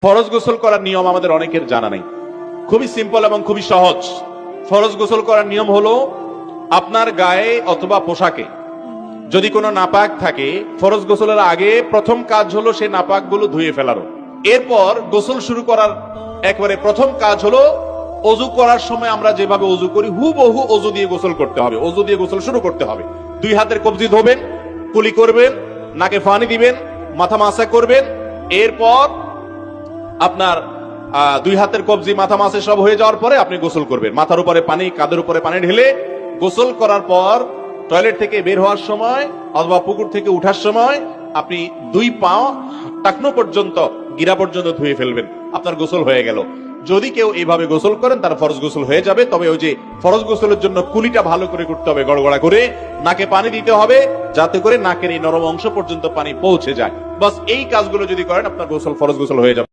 ফরজ গোসল করার নিয়ম আমাদের অনেকের জানা নেই। খুবই সিম্পল এবং খুবই সহজ। ফরজ গোসল করার নিয়ম হলো, আপনার গায়ে অথবা পোশাকে যদি কোনো নাপাক থাকে, ফরজ গোসলের আগে প্রথম কাজ হলো সেই নাপাকগুলো ধুয়ে ফেলানো। এরপর গোসল শুরু করার একবারে প্রথম কাজ হলো, অজু করার সময় আমরা যেভাবে অজু করি হুবহু অজু দিয়ে গোসল করতে হবে। অজু দিয়ে গোসল শুরু করতে হবে। 2 হাতের কবজি ধোবেন, কুলি করবেন, নাকে পানি দিবেন, মাথা মাসা করবেন। এরপর আপনার 2 হাতের কবজি মাথা মাসে সব হয়ে যাওয়ার পরে আপনি গোসল করবেন। মাথার উপরে পানি, কাঁধের উপরে পানি ঢেলে গোসল করার পর টয়লেট থেকে বের হওয়ার সময় অথবা পুকুর থেকে উঠার সময় আপনি 2 পা টাকনো পর্যন্ত, গিরা পর্যন্ত ধুয়ে ফেলবেন। আপনার গোসল হয়ে গেল। যদি কেউ এইভাবে গোসল করেন তার ফরজ গোসল হয়ে যাবে। তবে ওই যে ফরজ গোসলের জন্য কুলিটা ভালো করে করতে হবে, গড়গড়া করে নাকে পানি দিতে হবে, যাতে করে নাকের এই নরম অংশ পর্যন্ত পানি পৌঁছে যায়। বাস এই কাজগুলো যদি করেন আপনার গোসল, ফরজ গোসল হয়ে যাবে।